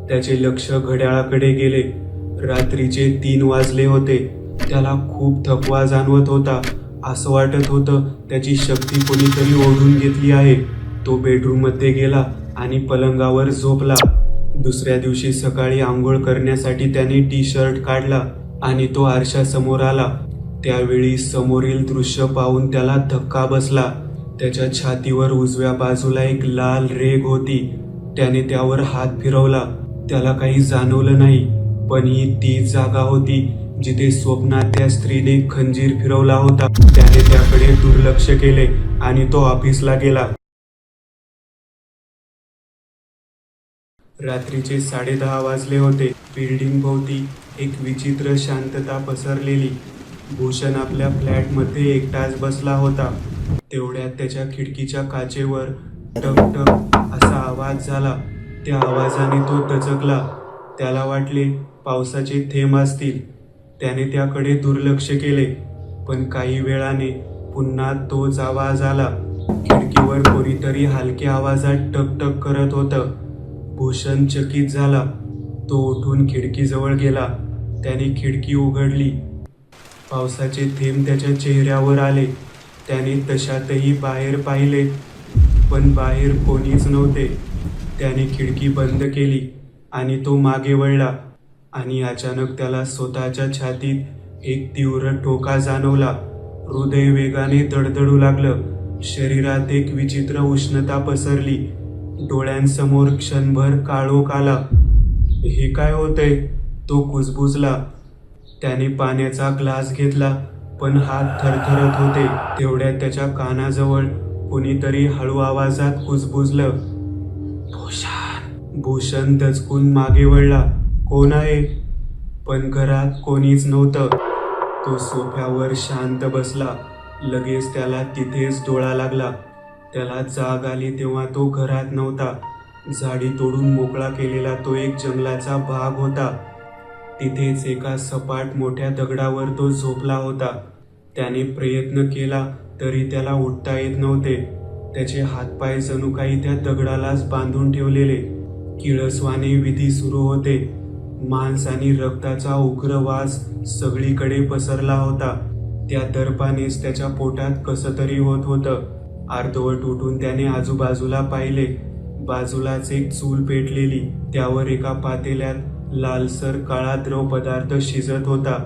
त्याचे लक्ष घड्याळाकडे गेले. रात्रीचे 3 वाजले होते. त्याला खूप थकवा जाणवत होता. असं वाटत होतं त्याची शक्ती कोणीतरी ओढून घेतली आहे. तो बेडरूममध्ये गेला आणि पलंगावर झोपला. दुसऱ्या दिवशी सकाळी आंघोळ करण्यासाठी त्याने टी-शर्ट काढला आणि तो आरशासमोर आला. त्यावेळी समोरील दृश्य पाहून त्याला धक्का बसला. त्याच्या छातीवर उजव्या बाजूला एक लाल रेघ होती. त्याने त्यावर हात फिरवला. त्याला काही जाणवलं नाही, पण ही तीच जागा होती जिथे स्वप्नात त्या स्त्रीने खंजीर फिरवला होता. त्याने त्याकडे दुर्लक्ष केले आणि तो ऑफिसला गेला. रात्रीचे 10:30 वाजले होते. बिल्डिंग भोवती एक विचित्र शांतता पसरलेली. भूषण आपल्या फ्लॅटमध्ये एकटाच बसला होता. तेवढ्यात त्याच्या खिडकीच्या काचेवर टक टक असा आवाज झाला. त्या आवाजाने तो दचकला. त्याला वाटले पावसाचे थेंब असतील. त्याने त्याकडे दुर्लक्ष केले, पण काही वेळाने पुन्हा तोच आवाज आला. खिडकीवर कोणीतरी हलक्या आवाजात टकटक करत होतं. भूषण चकित झाला. तो उठून खिडकीजवळ गेला. त्याने खिडकी उघडली. पावसाचे थेंब त्याच्या चेहऱ्यावर आले. त्याने तशातही बाहेर पाहिले, पण बाहेर कोणीच नव्हते. त्याने खिडकी बंद केली आणि तो मागे वळला आणि अचानक त्याला स्वतःच्या छातीत एक तीव्र ठोका जाणवला. हृदय वेगाने धडधडू लागलं. शरीरात एक विचित्र उष्णता पसरली. डोळ्यांसमोर क्षणभर काळोख आला. हे काय होतंय? तो कुजबुजला. त्याने पाण्याचा ग्लास घेतला, पण हात थरथरत होते. तेवढ्यात त्याच्या कानाजवळ कोणीतरी हळू आवाजात कुजबुजलं, भूषण. भूषण दचकून मागे वळला. कोण आहे? पण घरात कोणीच नव्हतं. तो सोफ्यावर शांत बसला. लगेच त्याला तिथेच डोळा लागला. त्याला जाग आली तेव्हा तो घरात नव्हता. झाडी तोडून मोकळा केलेला तो एक जंगलाचा भाग होता. तिथेच एका सपाट मोठ्या दगडावर तो झोपला होता. त्याने प्रयत्न केला तरी त्याला उठता येत नव्हते. त्याचे हातपाय जणू काही त्या दगडालाच बांधून ठेवलेले. किळसवाने विधी सुरू होते. मांस आणि रक्ताचा उग्र वास सगळीकडे पसरला होता. त्या दर्पानेच त्याच्या पोटात कसं तरी होत होतं. अर्धवट उठून त्याने आजूबाजूला पाहिले. बाजूलाच एक चूल पेटलेली. त्यावर एका पातेल्यात लालसर काळा द्रव पदार्थ शिजत होता.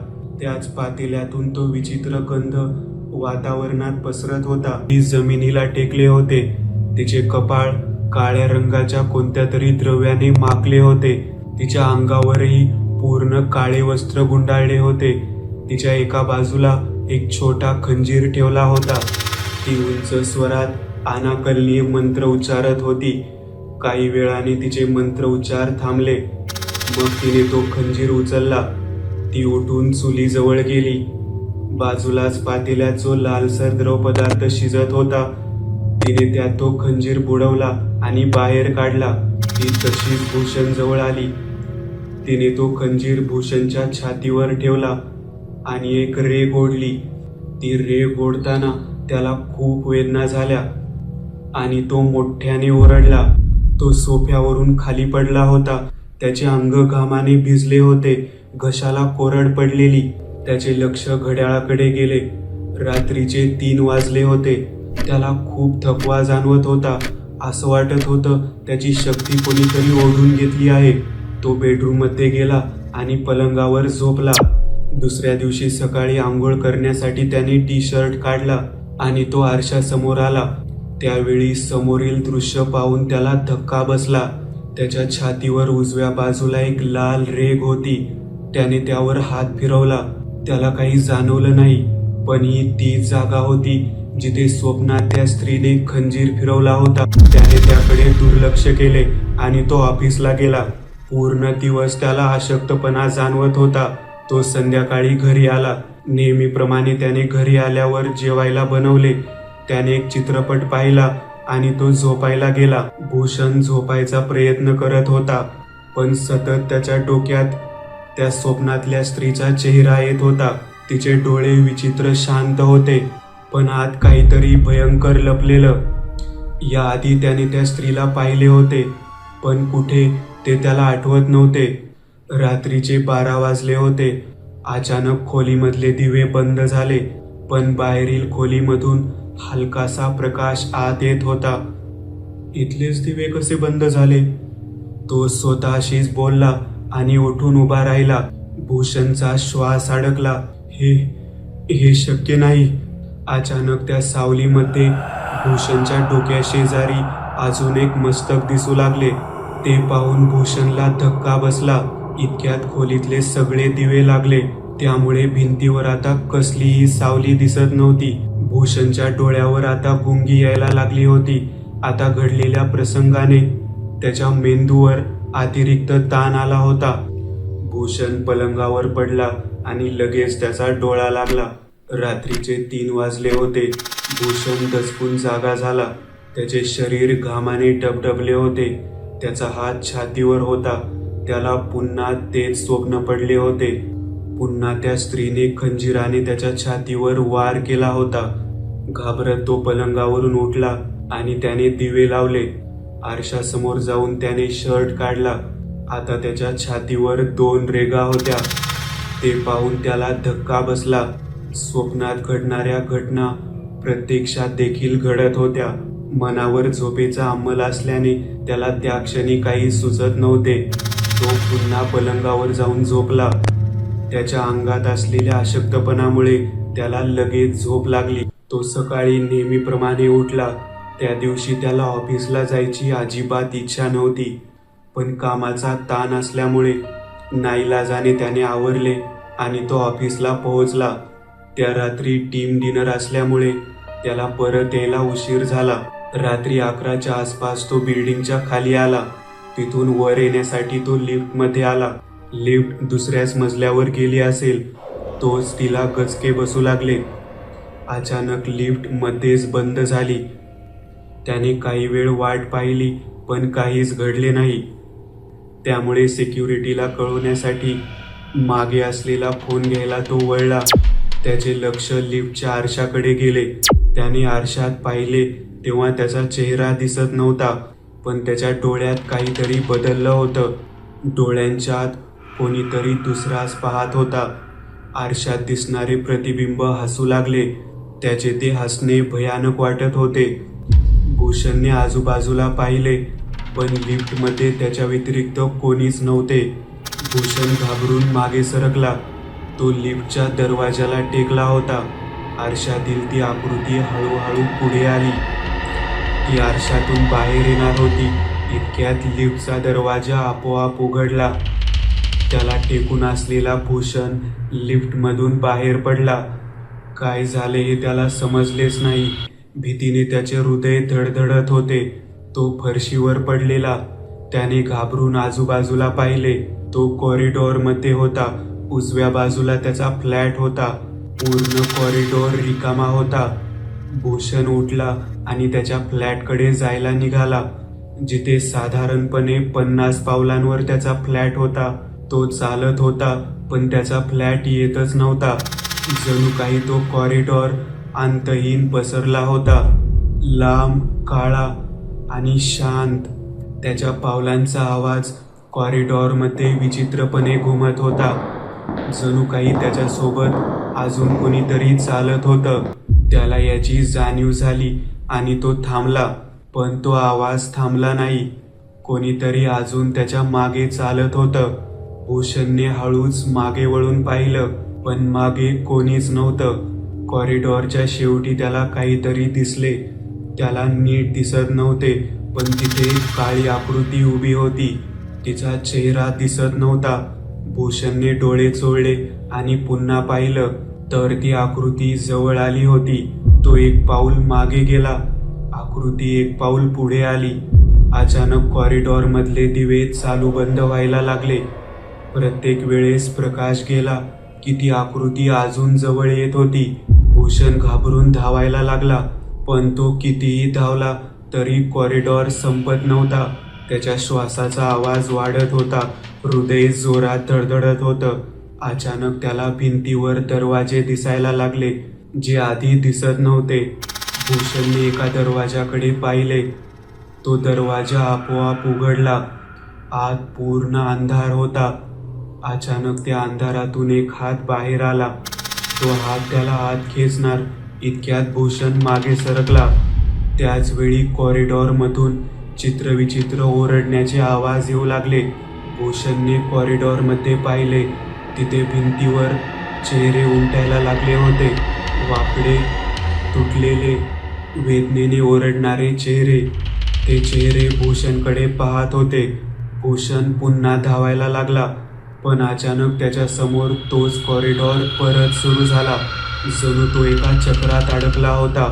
त्याच पातेल्यातून तो विचित्र गंध वातावरणात पसरत होता. ती जमिनीला टेकले होते. तिचे कपाळ काळ्या रंगाच्या कोणत्या तरी द्रव्याने माखले होते. तिच्या अंगावरही पूर्ण काळे वस्त्र गुंडाळले होते. तिच्या एका बाजूला एक छोटा खंजीर ठेवला होता. ती उंच स्वरात अनाकलनीय मंत्र उच्चारत होती. काही वेळाने तिचे मंत्र उच्चार थांबले. मग तिने तो खंजीर उचलला. ती उठून चुलीजवळ गेली. बाजूलाच पातेल्यात जो लालसर द्रव पदार्थ शिजत होता, तिने त्यात तो खंजीर बुडवला आणि बाहेर काढला. ती तशीच भूषण जवळ आली. तिने तो खंजीर भूषणच्या छातीवर ठेवला आणि एक रेघ ओढली. ती रेघ ओढताना त्याला खूप वेदना झाल्या आणि तो मोठ्याने ओरडला. तो सोफ्यावरून खाली पडला होता. त्याचे अंग घामाने भिजले होते. घशाला कोरड पडलेली. त्याचे लक्ष घड्याळाकडे गेले. रात्रीचे 3 वाजले होते. त्याला खूप थकवा जाणवत होता. असं वाटत होतं त्याची शक्ती कोणीतरी ओढून घेतली आहे. तो बेडरूममध्ये गेला आणि पलंगावर झोपला. दुसऱ्या दिवशी सकाळी आंघोळ करण्यासाठी त्याने टी-शर्ट काढला आणि तो आरशासमोर आला. त्यावेळी समोरील दृश्य पाहून त्याला धक्का बसला. त्याच्या छातीवर उजव्या बाजूला एक लाल रेघ होती. त्याने त्यावर हात फिरवला. त्याला काही जाणवलं नाही, पण ही तीच जागा होती जिथे स्वप्नात त्या स्त्रीने खंजीर फिरवला होता. त्याने त्याकडे दुर्लक्ष केले आणि तो ऑफिसला गेला. पूर्ण दिवस त्याला अशक्तपणा जाणवत होता. तो संध्याकाळी घरी आला. नेहमीप्रमाणे त्याने घरी आल्यावर जेवायला बनवले. त्याने एक चित्रपट पाहिला आणि तो झोपायला गेला. भूषण झोपायचा प्रयत्न करत होता, पण सतत त्याच्या डोक्यात त्या स्वप्नातल्या स्त्रीचा चेहरा येत होता. तिचे डोळे विचित्र शांत होते, पण आत काहीतरी भयंकर लपलेलं. याआधी त्याने त्या स्त्रीला पाहिले होते, पण कुठे ते त्याला आठवत नव्हते. रात्रीचे 12 वाजले होते. अचानक खोलीमधले दिवे बंद झाले, पण बाहेरील खोलीमधून हलकासा प्रकाश आत येत होता. इथलेच दिवे कसे बंद झाले? तो स्वतःशीच बोलला आणि उठून उभा राहिला. भूषणचा श्वास अडकला. हे शक्य नाही. अचानक त्या सावलीमध्ये भूषणच्या डोक्याशेजारी अजून एक मस्तक दिसू लागले. ते पाहून भूषणला धक्का बसला. इतक्यात खोलीतले सगळे दिवे लागले, त्यामुळे भिंतीवर आता कसलीही सावली दिसत नव्हती. भूषणच्या डोळ्यावर आता गुंगी यायला लागली होती. आता घडलेल्या प्रसंगाने त्याच्या मेंदूवर अतिरिक्त ताण आला होता. भूषण पलंगावर पडला आणि लगेच त्याचा डोळा लागला. रात्रीचे 3 वाजले होते. भूषण दचकून जागा झाला. त्याचे शरीर घामाने टबटबले होते. त्याचा हात छातीवर होता. त्याला पुन्हा तेच स्वप्न पडले होते. पुन्हा त्या स्त्रीने खंजीराने त्याच्या छातीवर वार केला होता. घाबरत तो पलंगावरून उठला आणि त्याने दिवे लावले. आरशासमोर जाऊन त्याने शर्ट काढला. आता त्याच्या छातीवर 2 रेगा होत्या. ते पाहून त्याला धक्का बसला. स्वप्नात घडणाऱ्या घटना प्रत्यक्षात देखील घडत होत्या. मनावर झोपेचा अंमल असल्याने त्याला त्या क्षणी काही सुचत नव्हते. तो पुन्हा पलंगावर जाऊन झोपला. त्याच्या अंगात असलेल्या अशक्तपणामुळे त्याला लगेच झोप लागली. तो सकाळी नेहमीप्रमाणे उठला. त्या दिवशी त्याला ऑफिसला जायची अजिबात इच्छा नव्हती, पण कामाचा ताण असल्यामुळे नाईलाजाने त्याने आवरले आणि तो ऑफिसला पोहोचला. त्या रात्री टीम डिनर असल्यामुळे त्याला परत यायला उशीर झाला. रात्री 11च्या आसपास तो बिल्डिंगच्या खाली आला. तिथून वर येण्यासाठी तो लिफ्टमध्ये आला. लिफ्ट दुसऱ्याच मजल्यावर गेली असेल. तोच तिला गचके बसू लागले. अचानक लिफ्ट मध्येच बंद झाली. त्याने काही वेळ वाट पाहिली, पण काहीच घडले नाही. त्यामुळे सिक्युरिटीला कळवण्यासाठी मागे असलेला फोन घ्यायला तो वळला. त्याचे लक्ष लिफ्टच्या आरशाकडे गेले. त्याने आरशात पाहिले तेव्हा त्याचा चेहरा दिसत नव्हता, पण त्याच्या डोळ्यात काहीतरी बदललं होतं. डोळ्यांच्या आत कोणीतरी दुसराच पाहत होता. आरशात दिसणारे प्रतिबिंब हसू लागले. त्याचे ते हसणे भयानक वाटत होते. भूषणने आजूबाजूला पाहिले, पण लिफ्टमध्ये त्याच्या व्यतिरिक्त कोणीच नव्हते. भूषण घाबरून मागे सरकला. तो लिफ्टच्या दरवाजाला टेकला होता. आरशातील ती आकृती हळूहळू पुढे आली. ती आरशातून बाहेर येणार होती. इतक्यात लिफ्टचा दरवाजा आपोआप उघडला. त्याला टेकून असलेला भूषण लिफ्टमधून बाहेर पडला. काय झाले हे त्याला समजलेच नाही. भीतीने त्याचे हृदय धडधडत होते. तो फरशीवर पडलेला. त्याने घाबरून आजूबाजूला पाहिले. तो कॉरिडॉरमध्ये होता. उजव्या बाजूला त्याचा फ्लॅट होता. पूर्ण कॉरिडॉर रिकामा होता. भूषण उठला आणि त्याच्या फ्लॅटकडे जायला निघाला, जिथे साधारणपणे 50 पावलांवर त्याचा फ्लॅट होता. तो चालत होता, पण त्याचा फ्लॅट येतच नव्हता. जणू काही तो कॉरिडॉर अंतहीन पसरला होता. लांब, काळा आणि शांत. त्याच्या पावलांचा आवाज कॉरिडॉरमध्ये विचित्रपणे घुमत होता. जणू काही त्याच्यासोबत अजून कोणीतरी चालत होतं. त्याला याची जाणीव झाली आणि तो थांबला, पण तो आवाज थांबला नाही. कोणीतरी अजून त्याच्या मागे चालत होतं. भूषणने हळूच मागे वळून पाहिलं, पण मागे कोणीच नव्हतं. कॉरिडॉरच्या शेवटी त्याला काहीतरी दिसले. त्याला नीट दिसत नव्हते, पण तिथे काळी आकृती उभी होती. तिचा चेहरा दिसत नव्हता. भूषणने डोळे चोळले आणि पुन्हा पाहिलं, तर ती आकृती जवळ आली होती. तो 1 पाऊल मागे गेला. आकृती 1 पाऊल पुढे आली. अचानक कॉरिडॉरमधले दिवे चालू बंद व्हायला लागले. प्रत्येक वेळेस प्रकाश गेला की ती आकृती अजून जवळ येत होती. भूषण घाबरून धावायला लागला, पण तो कितीही धावला तरी कॉरिडॉर संपत नव्हता. त्याच्या श्वासाचा आवाज वाढत होता. हृदय जोरात धडधडत होतं. अचानक त्याला भिंतीवर दरवाजे दिसायला लागले, जे आधी दिसत नव्हते. भूषणने एका दरवाजाकडे पाहिले. तो दरवाजा आपोआप उघडला. आत पूर्ण अंधार होता. अचानक त्या अंधारातून एक हात बाहेर आला. तो हात त्याला आत खेचणार इतक्यात भूषण मागे सरकला. त्याच वेळी कॉरिडॉरमधून चित्रविचित्र ओरडण्याचे आवाज येऊ लागले. भूषणने कॉरिडॉरमध्ये पाहिले. तिथे भिंतीवर चेहरे उमटायला लागले होते. वाकडे, तुटलेले, वेदनेने ओरडणारे चेहरे. ते चेहरे भूषणकडे पाहत होते. भूषण पुन्हा धावायला लागला, पण अचानक त्याच्या समोर तोच कॉरिडॉर परत सुरू झाला. जणू तो एका चक्रात अडकला होता.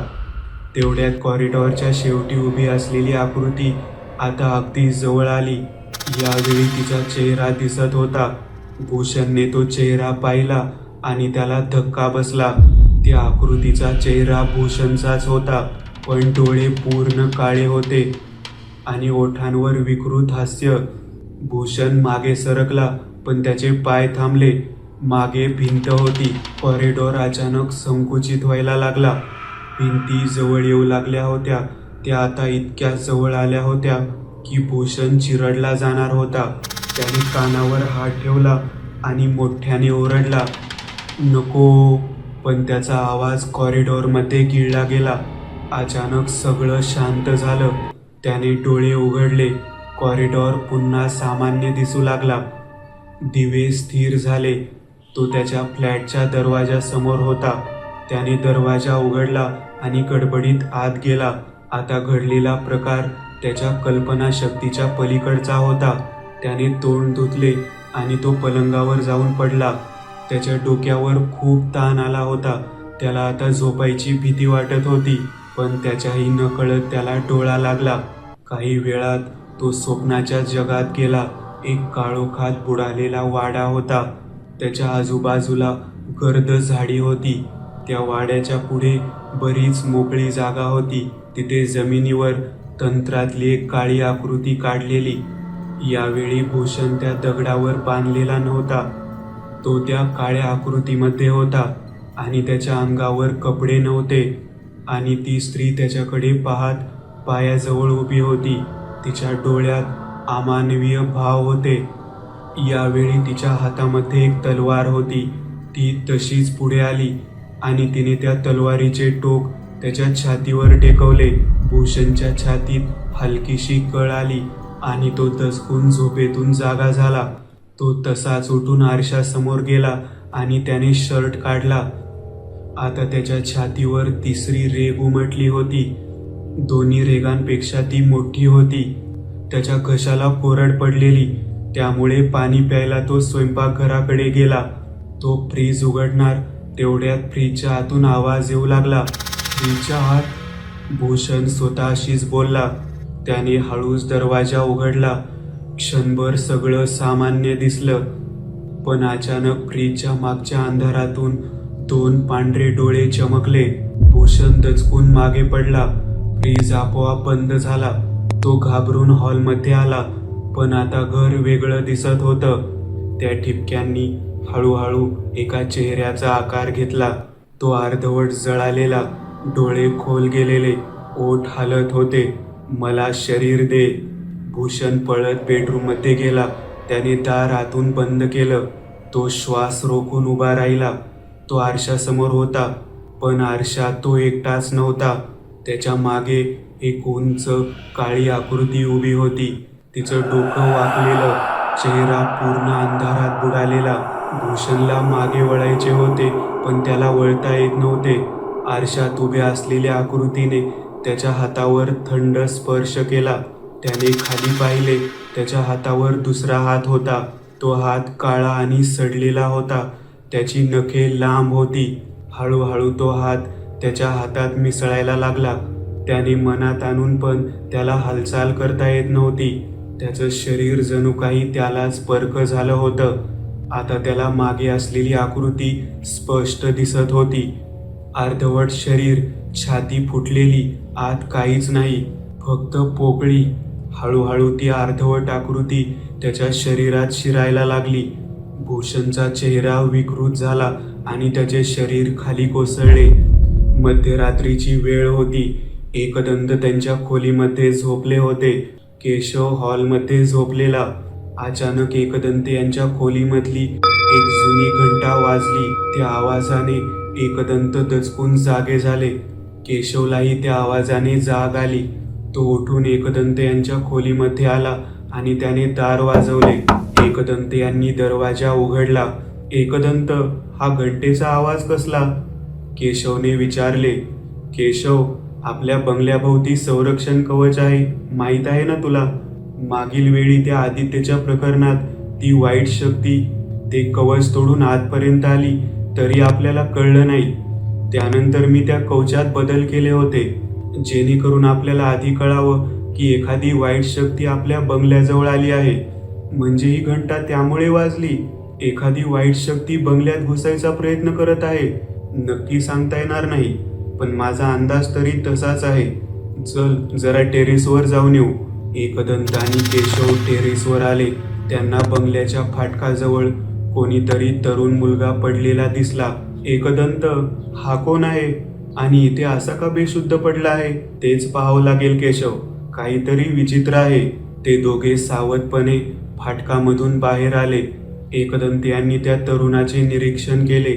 तेवढ्यात कॉरिडॉरच्या शेवटी उभी असलेली आकृती आता अगदी जवळ आली. यावेळी तिचा चेहरा दिसत होता. भूषणने तो चेहरा पाहिला आणि त्याला धक्का बसला. त्या आकृतीचा चेहरा भूषणचाच होता, पण डोळे पूर्ण काळे होते आणि ओठांवर विकृत हास्य. भूषण मागे सरकला, पण त्याचे पाय थांबले. मागे भिंत होती. कॉरिडॉर अचानक संकुचित व्हायला लागला. भिंती जवळ येऊ लागल्या होत्या. त्या आता इतक्या जवळ आल्या होत्या की भूषण चिरडला जाणार होता. त्याने कानावर हात ठेवला आणि मोठ्याने ओरडला, नको. पण त्याचा आवाज कॉरिडॉरमध्ये गिळला गेला. अचानक सगळं शांत झालं. त्याने डोळे उघडले. कॉरिडॉर पुन्हा सामान्य दिसू लागला. दिवे स्थिर झाले. तो त्याच्या फ्लॅटच्या दरवाजासमोर होता. त्याने दरवाजा उघडला आणि गडबडीत आत गेला. आता घडलेला प्रकार त्याच्या कल्पनाशक्तीच्या पलीकडचा होता. त्याने तोंड धुतले आणि तो पलंगावर जाऊन पडला. त्याच्या डोक्यावर खूप ताण आला होता. त्याला आता झोपायची भीती वाटत होती, पण त्याच्याही नकळत त्याला डोळा लागला. काही वेळात तो स्वप्नाच्या जगात गेला. एक काळोखात बुडालेला वाडा होता. त्याच्या आजूबाजूला गर्द झाडी होती. त्या वाड्याच्या पुढे बरीच मोकळी जागा होती. तिथे जमिनीवर तंत्रातली एक काळी आकृती काढलेली. यावेळी भूषण त्या दगडावर बांधलेला नव्हता. तो त्या काळ्या आकृतीमध्ये होता आणि त्याच्या अंगावर कपडे नव्हते. आणि ती स्त्री त्याच्याकडे पाहत पायाजवळ उभी होती. तिच्या डोळ्यात अमानवीय भाव होते. यावेळी तिच्या हातामध्ये एक तलवार होती. ती तशीच पुढे आली आणि तिने त्या तलवारीचे टोक त्याच्या छातीवर टेकवले. भूषणच्या छातीत हलकीशी कळ आली आणि तो दचकून झोपेतून जागा झाला. तो तसाच उठून आरशासमोर गेला आणि त्याने शर्ट काढला. आता त्याच्या छातीवर तिसरी रेग उमटली होती. दोन्ही रेगांपेक्षा ती मोठी होती. त्याच्या घशाला कोरड पडलेली. त्यामुळे पाणी प्यायला तो स्वयंपाकघराकडे गेला. तो फ्रीज उघडणार तेवढ्यात फ्रीजच्या आतून आवाज येऊ लागला, फ्रीजच्या आत. भूषण स्वतःशीच बोलला. त्याने हळूच दरवाजा उघडला. क्षणभर सगळं सामान्य दिसलं, पण अचानक फ्रीजच्या मागच्या अंधारातून 2 पांढरे डोळे चमकले. भूषण दचकून मागे पडला. फ्रीज आपोआप बंद झाला. तो घाबरून हॉलमध्ये आला, पण आता घर वेगळं दिसत होतं. त्या ठिपक्यांनी हळूहळू एका चेहऱ्याचा आकार घेतला. तो अर्धवट जळालेला, डोळे खोल गेलेले, ओठ हालत होते. मला शरीर दे. भूषण पळत बेडरूममध्ये गेला. त्याने दार आतून बंद केलं. तो श्वास रोखून उभा राहिला. तो आरशासमोर होता, पण आरशात तो एकटाच नव्हता. त्याच्या मागे एक उंच काळी आकृती उभी होती. तिचं डोकं वाकलेलं, चेहरा पूर्ण अंधारात बुडालेला. भूषणला मागे वळायचे होते, पण त्याला वळता येत नव्हते. आरशात उभ्या असलेल्या आकृतीने त्याच्या हातावर थंड स्पर्श केला. त्याने खाली पाहिले. त्याच्या हातावर दुसरा हात होता. तो हात काळा आणि सडलेला होता. त्याची नखे लांब होती. हळूहळू तो हात त्याच्या हातात मिसळायला लागला. त्याने मनात आणून पण त्याला हालचाल करता येत नव्हती. त्याचं शरीर जणू काही त्यालाच परक झालं होतं. आता त्याला मागे असलेली आकृती स्पष्ट दिसत होती. अर्धवट शरीर, छाती फुटलेली, आत काहीच नाही, फक्त पोकळी. हळूहळू ती अर्धवट आकृती त्याच्या शरीरात शिरायला लागली. भूषणचा चेहरा विकृत झाला आणि त्याचे शरीर खाली कोसळले. मध्यरात्रीची वेळ होती. एकदंत त्यांच्या खोलीमध्ये झोपले होते. केशव हॉलमध्ये झोपलेला. अचानक एकदंत यांच्या खोलीमधली एक जुनी घंटा वाजली. त्या आवाजाने एकदंत दचकून जागे झाले. केशवलाही त्या आवाजाने जाग आली. तो उठून एकदंत यांच्या खोलीमध्ये आला आणि त्याने दार वाजवले. एकदंत यांनी दरवाजा उघडला. एकदंत, हा घंटेचा आवाज कसला? केशवने विचारले. केशव, आपल्या बंगल्याभोवती संरक्षण कवच आहे, माहीत आहे ना तुला? मागील वेळी त्या आदित्यच्या प्रकरणात ती वाईट शक्ती ते कवच तोडून आतपर्यंत आली तरी आपल्याला कळलं नाही. त्यानंतर मी त्या कवचात बदल केले होते, जेणेकरून आपल्याला आधी कळावं की एखादी वाईट शक्ती आपल्या बंगल्याजवळ आली आहे. म्हणजे ही घंटा त्यामुळे वाजली? एखादी वाईट शक्ती बंगल्यात घुसायचा प्रयत्न करत आहे? नक्की सांगता येणार नाही, पण माझा अंदाज तरी तसाच आहे. चल, जरा टेरेसवर जाऊन येऊ. एकदंत आणि केशव टेरेसवर आले. त्यांना बंगल्याच्या फाटकाजवळ कोणीतरी तरुण मुलगा पडलेला दिसला. एकदंत, हा कोण आहे आणि इथे असा का बेशुद्ध पडला आहे? तेच पाहावं लागेल केशव, काहीतरी विचित्र आहे. ते दोघे सावधपणे फाटकामधून बाहेर आले. एकदंत यांनी त्या तरुणाचे निरीक्षण केले.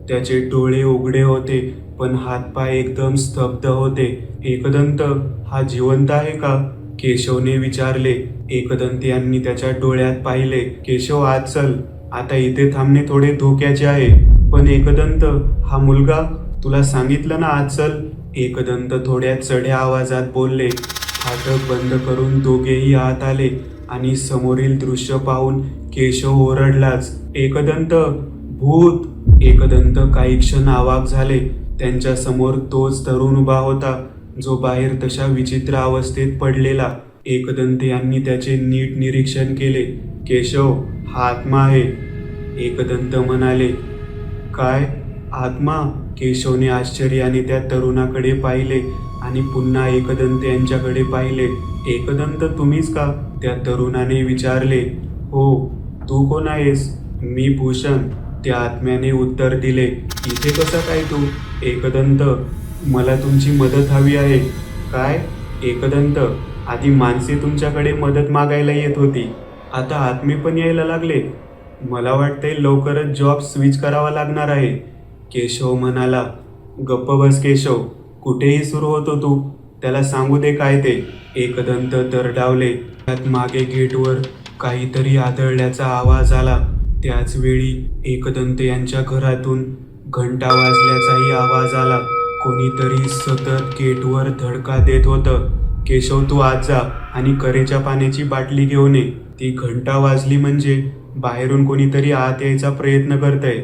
त्याचे डोळे उघडे होते, पण हातपाय एकदम स्तब्ध होते. एकदंत, हा जिवंत आहे का? केशवने विचारले. एकदंत यांनी त्याच्या डोळ्यात पाहिले. केशव, आत चल, आता इथे थांबणे थोडे धोक्याचे आहे. पण एकदंत, हा मुलगा, तुला सांगितलं ना आत चल. एकदंत थोड्या चढ्या आवाजात बोलले. फाटक बंद करून दोघेही आत आले आणि समोरील दृश्य पाहून केशव ओरडलाच. एकदंत, भूत! एकदंत काही क्षण अवाक झाले. त्यांच्या समोर तोच तरुण उभा होता, जो बाहेर तशा विचित्र अवस्थेत पडलेला. एकदंत यांनी त्याचे नीट निरीक्षण केले. केशव, हा आत्मा आहे, एकदंत म्हणाले. काय आत्मा? केशवने आश्चर्याने त्या तरुणाकडे पाहिले आणि पुन्हा एकदंत यांच्याकडे पाहिले. एकदंत, तुम्हीच का? त्या तरुणाने विचारले. हो, तू कोण आहेस? मी भूषण, त्या आत्म्याने उत्तर दिले. इथे कसा काय तू? एकदंत, मला तुमची मदत हवी आहे. काय? एकदंत, आधी माणसे तुमच्याकडे मदत मागायला येत होती, आता आत्मे पण यायला लागले. मला वाटतंय लवकरच जॉब स्विच करावा लागणार आहे. केशव म्हणाला. गप्प बस केशव, कुठेही सुरू होतो तू, त्याला सांगू दे काय ते. एकदंत दरडावले. त्यात मागे गेटवर काहीतरी आदळल्याचा आवाज आला. त्याच वेळी एकदंत यांच्या घरातून घंटा वाजल्याचाही आवाज आला. कोणीतरी सतत गेटवर धडका देत होतं. केशव, तू आत जा आणि करेच्या पाण्याची बाटली घेऊन ये. ती घंटा वाजली म्हणजे बाहेरून कोणीतरी आत यायचा प्रयत्न करतंय.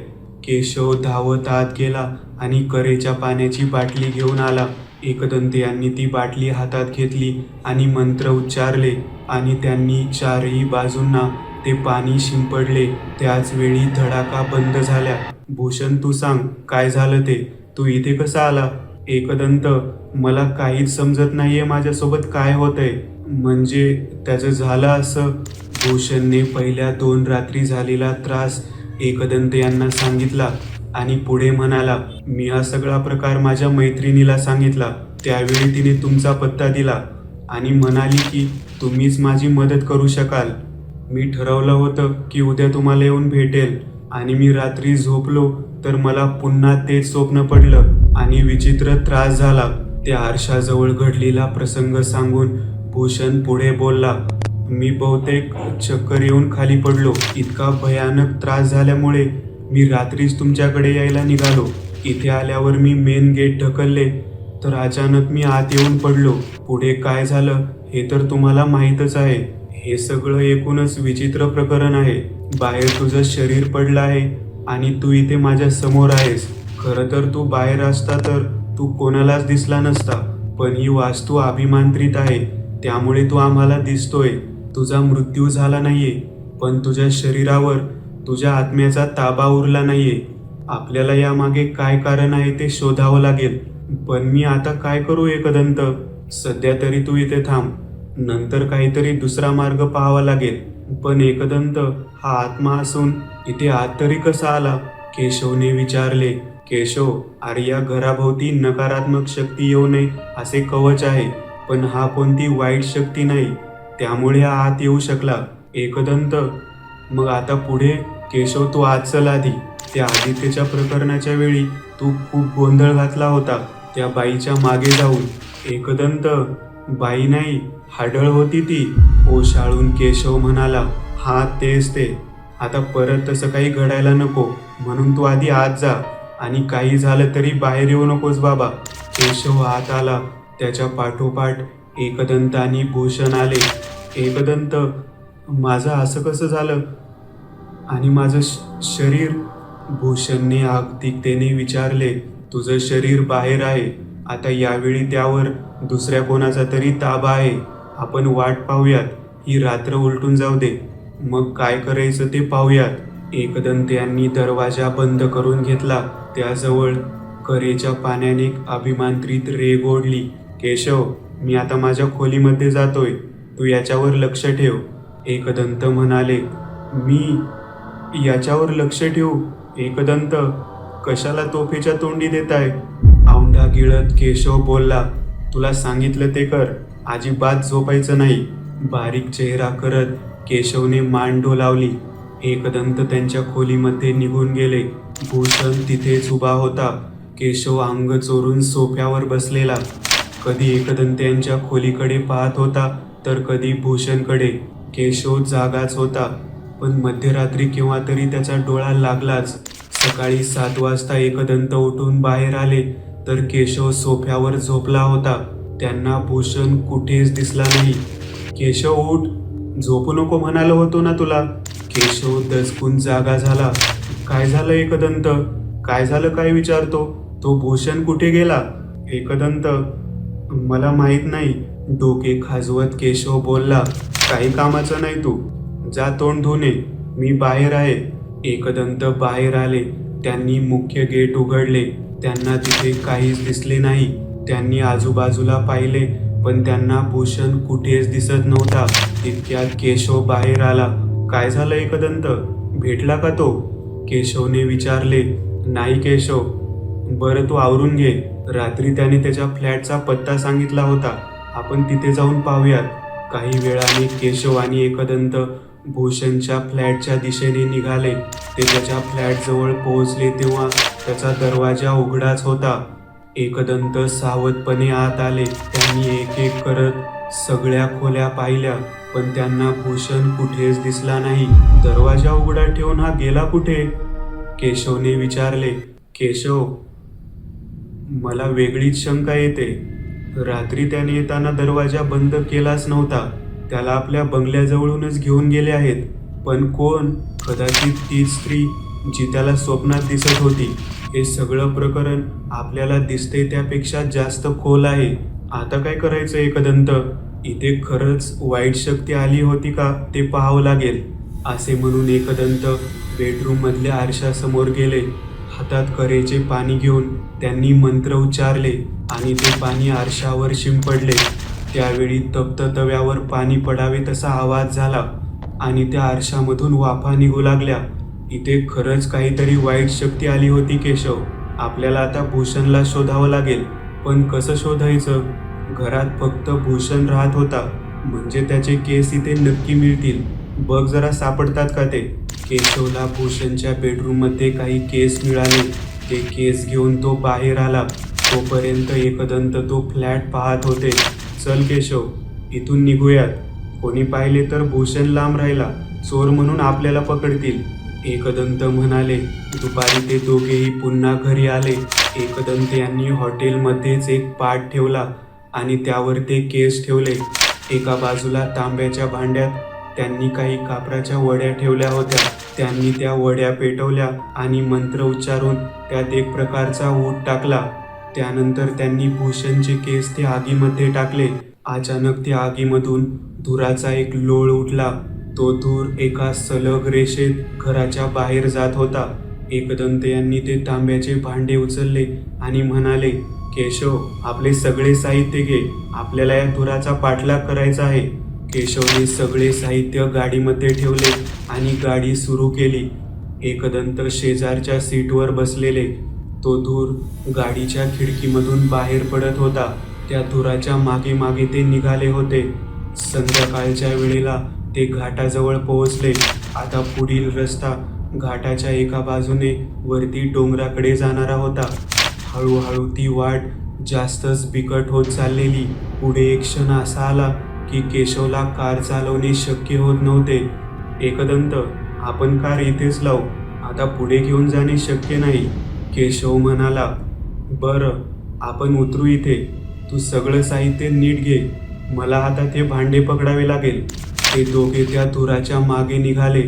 केशव धावत आत गेला आणि करेच्या पाण्याची बाटली घेऊन आला. एकदंत यांनी ती बाटली हातात घेतली आणि मंत्र उच्चारले आणि त्यांनी चारही बाजूंना ते पाणी शिंपडले. त्याच वेळी धडाका बंद झाल्या. भूषण, तू सांग, काय झालं ते? तू इथे कसा आला? एकदंत, मला काहीच समजत नाहीये माझ्यासोबत काय होतंय. म्हणजे त्याचं झालं असं. भूषणने पहिल्या 2 रात्री झालेला त्रास एकदंत यांना सांगितला आणि पुढे म्हणाला. मी हा सगळा प्रकार माझ्या मैत्रिणीला सांगितला. त्यावेळी तिने तुमचा पत्ता दिला आणि म्हणाली की तुम्हीच माझी मदत करू शकाल. मी ठरवलं होतं की उद्या तुम्हाला येऊन भेटेल आणि मी रात्री झोपलो तर मला पुन्हा तेच स्वप्न पडलं आणि विचित्र त्रास झाला. त्या आरशाजवळ घडलेला प्रसंग सांगून भूषण पुढे बोलला. मी बहुतेक चक्कर येऊन खाली पडलो. इतका भयानक त्रास झाल्यामुळे मी रात्रीच तुमच्याकडे यायला निघालो. इथे आल्यावर मी मेन गेट ढकलले तर अचानक मी आत येऊन पडलो. पुढे काय झालं हे तर तुम्हाला माहीतच आहे. हे सगळं एकूणच विचित्र प्रकरण आहे. बाहेर तुझं शरीर पडलं आहे आणि तू इथे माझ्या समोर आहेस. खरं तर तू बाहेर असता तर तू कोणालाच दिसला नसता, पण ही वास्तू अभिमांत्रित आहे, त्यामुळे तू आम्हाला दिसतोय. तुझा मृत्यू झाला नाहीये, पण तुझ्या शरीरावर तुझ्या आत्म्याचा ताबा उरला नाहीये. आपल्याला यामागे काय कारण आहे ते शोधावं लागेल. पण मी आता काय करू एकदंत? सध्या तरी तू इथे थांब, नंतर काहीतरी दुसरा मार्ग पाहावा लागेल. पण एकदंत, हा आत्मा असून इथे आत तरी कसा आला? केशवने विचारले. केशव, अरे या घराभोवती नकारात्मक शक्ती येऊ नये असे कवच आहे, पण हा कोणती वाईट शक्ती नाही, त्यामुळे हा आत येऊ शकला. एकदंत. मग आता पुढे? केशव, तू आज चल आधी. त्या आदित्यच्या प्रकरणाच्या वेळी तू खूप गोंधळ घातला होता त्या बाईच्या मागे जाऊन. एकदंत. बाई नाही, हाडळ होती ती, ओशाळून केशव म्हणाला. हा तेच ते. आता परत तसं काही घडायला नको म्हणून तू आधी आत जा आणि काही झालं तरी बाहेर येऊ नकोस बाबा. केशव आत आला. त्याच्या पाठोपाठ एकदंत आणि भूषण आले. एकदंत, माझं असं कसं झालं आणि माझं शरीर? भूषणने आगतिकतेने विचारले. तुझं शरीर बाहेर आहे आता. यावेळी त्यावर दुसऱ्या कोणाचा तरी ताबा आहे. आपण वाट पाहूयात. ही रात्र उलटून जाऊ दे, मग काय करायचं ते पाहूयात. एकदंत यांनी दरवाजा बंद करून घेतला. त्याजवळ करेच्या पाण्याने अभिमांत्रित रेघ ओढली. केशव, मी आता माझ्या खोलीमध्ये जातोय. तू याच्यावर लक्ष ठेव. एकदंत म्हणाले. मी याच्यावर लक्ष ठेवू? एकदंत, कशाला तोफेच्या तोंडी देताय? औंढा गिळत केशव बोलला. तुला सांगितलं ते कर. अजिबात झोपायचं नाही. बारीक चेहरा करत केशवने मान डोलावली. एकदंत त्यांच्या खोलीमध्ये निघून गेले. भूषण तिथेच उभा होता. केशव अंग चोरून सोफ्यावर बसलेला. कधी एकदंत यांच्या खोलीकडे पाहत होता तर कधी भूषणकडे. केशव जागाच होता, पण मध्यरात्री केव्हा तरी त्याचा डोळा लागलाच. सकाळी 7 वाजता एकदंत उठून बाहेर आले तर केशव सोफ्यावर झोपला होता. त्यांना भूषण कुठेच दिसला नाही. केशव, उठ. झोपू नको म्हणालो होतो ना तुला. केशव दचकून जागा झाला. काय झालं एकदंत? काय झालं काय विचारतो? तो भूषण कुठे गेला? एकदंत, मला माहित नाही. डोके खाजवत केशव बोलला. काही कामाचं नाही तू. जा तोंड धुणे, मी बाहेर आहे. एकदंत बाहेर आले. त्यांनी मुख्य गेट उघडले. त्यांना तिथे काहीच दिसले नाही. त्यांनी आजूबाजूला पाहिले पण त्यांना भूषण कुठेच दिसत नव्हता. तितक्यात केशव बाहेर आला. काय झालं एकदंत? भेटला का तो? केशवने विचारले. नाही केशव. बरं, तू आवरून घे. रात्री त्याने त्याच्या फ्लॅटचा पत्ता सांगितला होता. आपण तिथे जाऊन पाहूयात. काही वेळाने केशव आणि एकदंत भूषणच्या फ्लॅटच्या दिशेने निघाले. ते त्याच्या फ्लॅटजवळ पोहोचले तेव्हा त्याचा दरवाजा उघडाच होता. एकदंत सावधपणे आत आले. त्यांनी एक एक करत सगळ्या खोल्या पाहिल्या पण त्यांना भूषण कुठेच दिसला नाही. दरवाजा उघडा ठेवून हा गेला कुठे? केशवने विचारले. केशव, मला वेगळीच शंका येते. रात्री त्याने येताना दरवाजा बंद केलाच नव्हता. त्याला आपल्या बंगल्याजवळूनच घेऊन गेले आहेत. पण कोण? कदाचित तीच स्त्री जी त्याला स्वप्नात दिसत होती. हे सगळं प्रकरण आपल्याला दिसते त्यापेक्षा जास्त खोल आहे. आता काय करायचं एकदंत? इथे खरंच वाईट शक्ती आली होती का ते पाहावं लागेल. असे म्हणून एकदंत बेडरूम मधल्या आरशासमोर गेले. हातात करेचे पाणी घेऊन त्यांनी मंत्र उच्चारले आणि ते पाणी आरशावर शिंपडले. त्यावेळी तप्त तव्यावर पाणी पडावे तसा आवाज झाला आणि त्या आरशामधून वाफा निघू लागल्या. इथे खरंच काहीतरी वाईट शक्ती आली होती केशव. आपल्याला आता भूषणला शोधावं लागेल. पण कसं शोधायचं? घरात फक्त भूषण राहत होता, म्हणजे त्याचे केस इथे नक्की मिळतील. बघ जरा सापडतात का ते. केशवला भूषणच्या बेडरूममध्ये काही केस मिळाले. ते केस घेऊन तो बाहेर आला. तोपर्यंत एकदंत तो फ्लॅट पाहत होते. चल केशव, इथून निघूयात. कोणी पाहिले तर भूषण लांब राहिला. चोर म्हणून आपल्याला पकडतील. एकदंत म्हणाले. दुपारी ते दोघेही पुन्हा घरी आले. एकदंत यांनी हॉटेलमध्येच एक पाट ठेवला आणि त्यावर ते केस ठेवले. एका बाजूला तांब्याच्या भांड्यात त्यांनी काही कापराच्या वड्या ठेवल्या होत्या. त्यांनी त्या वड्या पेटवल्या आणि मंत्र उच्चारून त्यात एक प्रकारचा ऊत टाकला. त्यानंतर त्यांनी भूषणचे केस ते आगीमध्ये टाकले. अचानक त्या आगीमधून धुराचा एक लोळ उठला. तो धूर एका सलग रेषेत घराच्या बाहेर जात होता. एकदंत यांनी ते तांब्याचे भांडे उचलले आणि म्हणाले. केशव, आपले सगळे साहित्य घे. आपल्याला या धुराचा पाठलाग करायचा आहे. केशवने सगळे साहित्य गाडीमध्ये ठेवले आणि गाडी सुरू केली. एकदंत शेजारच्या सीटवर बसलेले. तो धूर गाडीच्या खिडकीमधून बाहेर पडत होता. त्या धुराच्या मागे मागे ते निघाले होते. संध्याकाळच्या वेळेला ते घाटाजवळ पोहोचले. आता पुढील रस्ता घाटाच्या एका बाजूने वरती डोंगराकडे जाणारा होता. हळूहळू ती वाट जास्तच बिकट होत चाललेली. पुढे एक क्षण असा आला की केशवला कार चालवणे शक्य होत नव्हते. एकदंत, आपण कार इथेच लावू, आता पुढे घेऊन जाणे शक्य नाही, केशव म्हणाला. बरं, आपण उतरू इथे. तू सगळं साहित्य नीट घे, मला आता ते भांडे पकडावे लागेल. ते दोघे त्या धुराच्या मागे निघाले.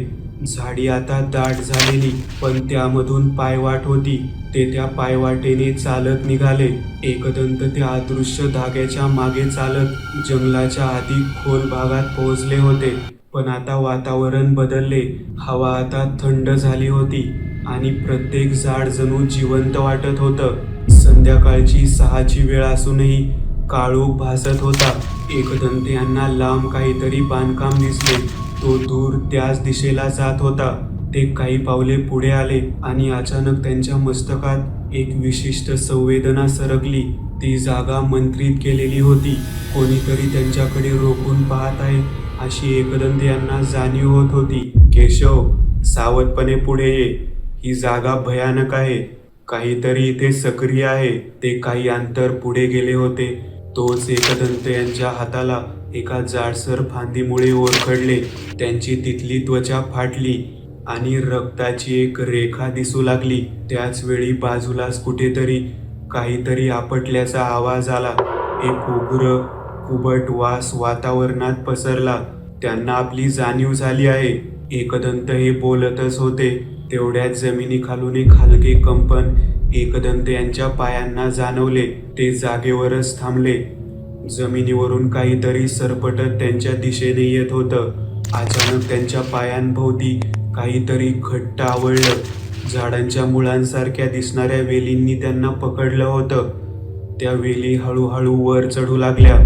झाडी आता दाट झालेली, पण त्यामधून पायवाट होती. ते त्या पायवाटेने चालत निघाले. एकदंत त्या अदृश्य धाग्याच्या मागे चालत जंगलाच्या अधिक खोल भागात पोहोचले होते. पण आता वातावरण बदलले. हवा आता थंड झाली होती आणि प्रत्येक झाड जणू जिवंत वाटत होतं. संध्याकाळची 6ची वेळ असूनही काळोख भासत होता. एकदंत यांना लांब काहीतरी बांधकाम दिसले. तो दूर त्याच दिशेला जात होता. ते काही पावले पुढे आले आणि अचानक त्यांच्या मस्तकात एक विशिष्ट संवेदना सरकली. ती जागा मंत्रित केलेली होती. कोणीतरी त्यांच्याकडे रोखून पाहत आहे अशी एकदंत यांना जाणीव होत होती. केशव, सावधपणे पुढे ये, ही जागा भयानक आहे. काहीतरी इथे सक्रिय आहे. ते काही अंतर पुढे गेले होते. तोच एकदंत यांच्या हाताला एका जाडसर फांदीमुळे ओरखडले. त्यांची तिथली त्वचा फाटली आणि रक्ताची एक रेखा दिसू लागली. त्याच वेळी बाजूलाच कुठेतरी काहीतरी आपटल्याचा आवाज आला. एक उग्र कुबट वास वातावरणात पसरला. त्यांना आपली जाणीव झाली आहे. एकदंत हे बोलतच होते. तेवढ्यात जमिनीखालून एक हलके कंपन एकदंत यांच्या पायांना जाणवले. ते जागेवरच थांबले. जमिनीवरून काहीतरी सरपटत त्यांच्या दिशेने येत होतं. अचानक त्यांच्या पायांभोवती काहीतरी घट्ट आवळलं. झाडांच्या मुळांसारख्या दिसणाऱ्या वेलींनी त्यांना पकडलं होतं. त्या वेली हळूहळू वर चढू लागल्या.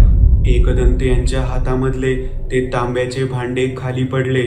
एकदंत यांच्या हातामधले ते तांब्याचे भांडे खाली पडले.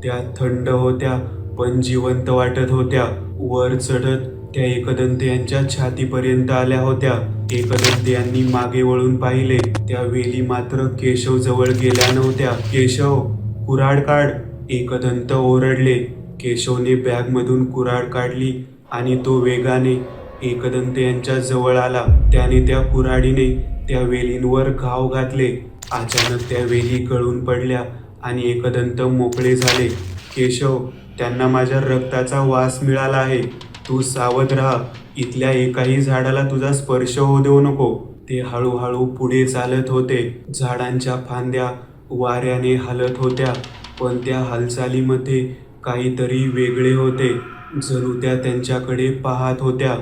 त्या थंड होत्या पण जिवंत वाटत होत्या. वर चढत त्या एकदंत यांच्या छातीपर्यंत आल्या होत्या. एकदंत यांनी मागे वळून पाहिले. त्या वेली मात्र केशव जवळ गेल्या नव्हत्या. केशव, कुऱ्हाड काढ, एकदंत ओरडले. केशवने बॅगमधून कुऱ्हाड काढली आणि तो वेगाने एकदंत यांच्या जवळ आला. त्याने त्या कुऱ्हाडीने त्या वेलींवर घाव घातले. अचानक त्या वेली गळून पडल्या आणि एकदंत मोकळे झाले. केशव, त्यांना माझ्या रक्ताचा वास मिळाला आहे. तू सावध राहा. इथल्या एकाही झाडाला तुझा स्पर्श होऊ देऊ नको. ते हळूहळू पुढे चालत होते. झाडांच्या फांद्या वाऱ्याने हलत होत्या, पण त्या हालचालीमध्ये काहीतरी वेगळे होते. जणू त्या त्यांच्याकडे पाहत होत्या.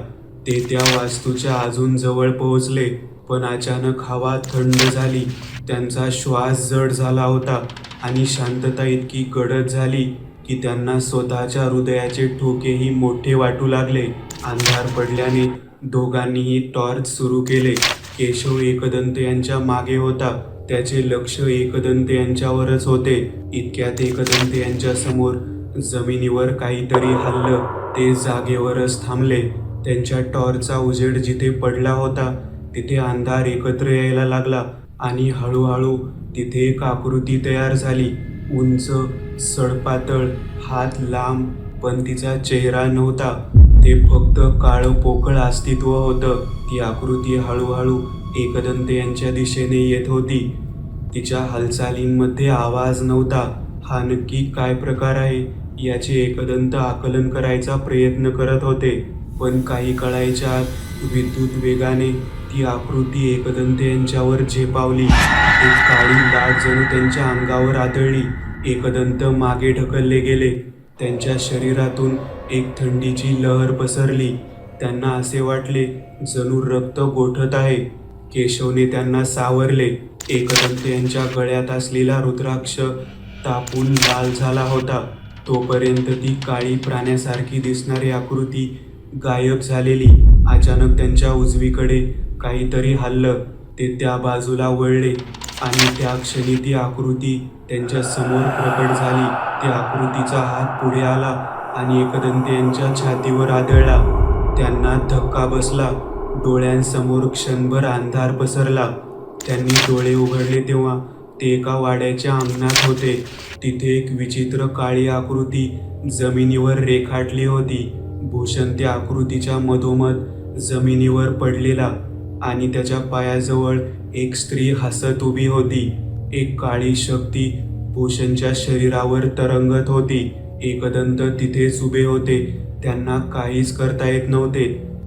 ते त्या वास्तूच्या अजून जवळ पोहोचले, पण अचानक हवा थंड झाली. त्यांचा श्वास जड झाला होता आणि शांतता इतकी गडद झाली की त्यांना स्वतःच्या हृदयाचे ठोकेही मोठे वाटू लागले. अंधार पडल्याने दोघांनीही टॉर्च सुरू केले. केशव एकदंत यांच्या मागे होता. त्याचे लक्ष एकदंत यांच्यावरच होते. इतक्यात एकदंत यांच्या समोर जमिनीवर काहीतरी हललं. ते जागेवरच थांबले. त्यांच्या टॉर्चचा उजेड जिथे पडला होता तिथे अंधार एकत्र यायला लागला आणि हळूहळू तिथे एक आकृती तयार झाली. उंच, सडपातळ, हात लांब, पण तिचा चेहरा नव्हता. ते फक्त काळं पोकळ अस्तित्व होतं. ती आकृती हळूहळू एकदंत यांच्या दिशेने येत होती. तिच्या हालचालींमध्ये आवाज नव्हता. हा नक्की काय प्रकार आहे याचे एकदंत आकलन करायचा प्रयत्न करत होते. पण काही कळायच्या आत विद्युत वेगाने ती आकृती एकदंत यांच्यावर झेपावली. एक काळी लाट जणू त्यांच्या अंगावर आदळली. एकदंत मागे ढकलले गेले. त्यांच्या शरीरातून एक थंडीची लहर पसरली. त्यांना असे वाटले जणू रक्त गोठत आहे. केशवने त्यांना सावरले. एकदंत यांच्या गळ्यात असलेला रुद्राक्ष तापून लाल झाला होता. तोपर्यंत ती काळी प्राण्यासारखी दिसणारी आकृती गायब झालेली. अचानक त्यांच्या उजवीकडे काहीतरी हललं. ते त्या बाजूला वळले आणि त्या क्षणी ती आकृती त्यांच्या समोर प्रकट झाली. त्या आकृतीचा हात पुढे आला आणि एकदंत यांच्या छातीवर आदळला. त्यांना धक्का बसला. डोळ्यांसमोर क्षणभर अंधार पसरला. त्यांनी डोळे उघडले तेव्हा ते एका वाड्याच्या अंगणात होते. तिथे एक विचित्र काळी आकृती जमिनीवर रेखाटली होती. भूषण त्या आकृतीच्या मधोमध जमिनीवर पडलेला आणि त्याच्या पायाजवळ एक स्त्री हसत उभी होती. एक काळी शक्ती भूषणच्या शरीरावर तरंगत होती. एकदंत तिथेच उभे होते. त्यांना काहीच करता येत नव्हते.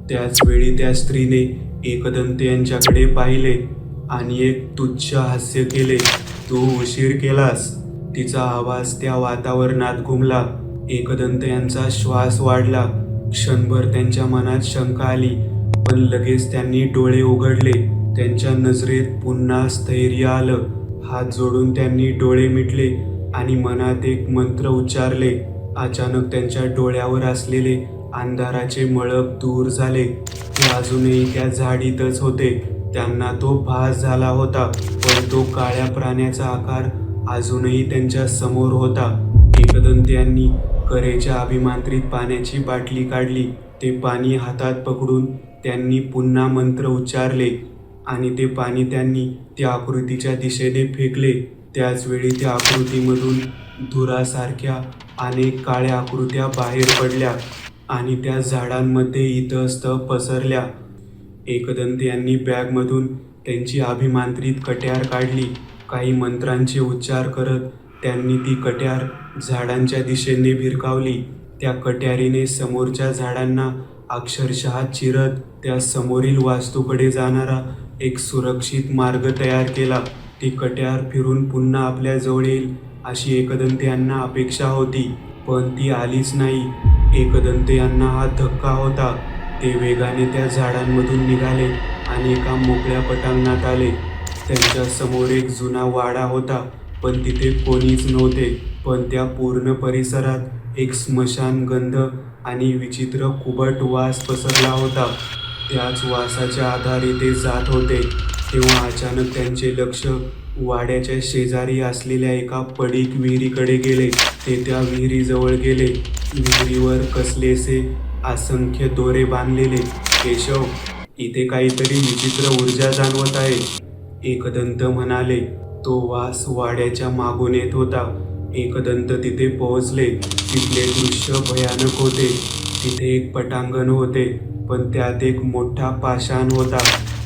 त्याच वेळी त्या स्त्रीने एकदंत यांच्याकडे पाहिले आणि एक तुच्छ हास्य केले. तू उशीर केलास. तिचा आवाज त्या वातावरणात घुमला. एकदंत यांचा श्वास वाढला. क्षणभर त्यांच्या मनात शंका आली, पण लगेच त्यांनी डोळे उघडले. त्यांच्या नजरेत पुन्हा स्थैर्य आलं. हात जोडून त्यांनी डोळे मिटले आणि मनात एक मंत्र उच्चारले. अचानक त्यांच्या डोळ्यावर असलेले अंधाराचे मळप दूर झाले. ते अजूनही त्या झाडीतच होते. त्यांना तो भास झाला होता, पण तो काळ्या प्राण्याचा आकार अजूनही त्यांच्या समोर होता. एकदंत यांनी करेच्या अभिमांत्रित पाण्याची बाटली काढली. ते पाणी हातात पकडून त्यांनी पुन्हा मंत्र उच्चारले आणि ते पाणी त्यांनी त्या आकृतीच्या दिशेने फेकले. त्याच वेळी त्या आकृतीमधून धुरासारख्या अनेक काळ्या आकृत्या बाहेर पडल्या आणि त्या झाडांमध्ये इतस्त पसरल्या. एकदंत यांनी बॅगमधून त्यांची अभिमांत्रित कट्यार काढली. काही मंत्रांचे उच्चार करत त्यांनी ती कट्यार झाडांच्या दिशेने भिरकावली. त्या कट्यारीने समोरच्या झाडांना अक्षरशः चिरत त्या समोरील वास्तूकडे जाणारा एक सुरक्षित मार्ग तयार केला. ती कट्यार फिरून पुन्हा आपल्या जवळ येईल अशी एकदंत यांना अपेक्षा होती, पण ती आलीच नाही. एकदंत यांना हा धक्का होता. ते वेगाने त्या झाडांमधून निघाले आणि एका मोकळ्या पटांगणात आले. त्यांच्या समोर एक जुना वाडा होता, पण तिथे कोणीच नव्हते. पण त्या पूर्ण परिसरात एक स्मशान गंध आणि विचित्र कुबट वास पसरला होता. त्याच वासाच्या आधारे ते जात होते. तेव्हा अचानक त्यांचे लक्ष वाड्याच्या शेजारी असलेल्या एका पडीक विहिरीकडे गेले. ते त्या विहिरीजवळ गेले. विहिरीवर कसलेसे असंख्य दोरे बांधलेले. केशव, इथे काहीतरी विचित्र ऊर्जा जाणवत आहे, एकदंत म्हणाले. तो वास वाड्याच्या मागून येत होता. एकदंत तिथे पोहोचले. तिथले दृश्य भयानक होते. तिथे एक पटांगण होते, पण त्यात एक मोठा पाषाण होता.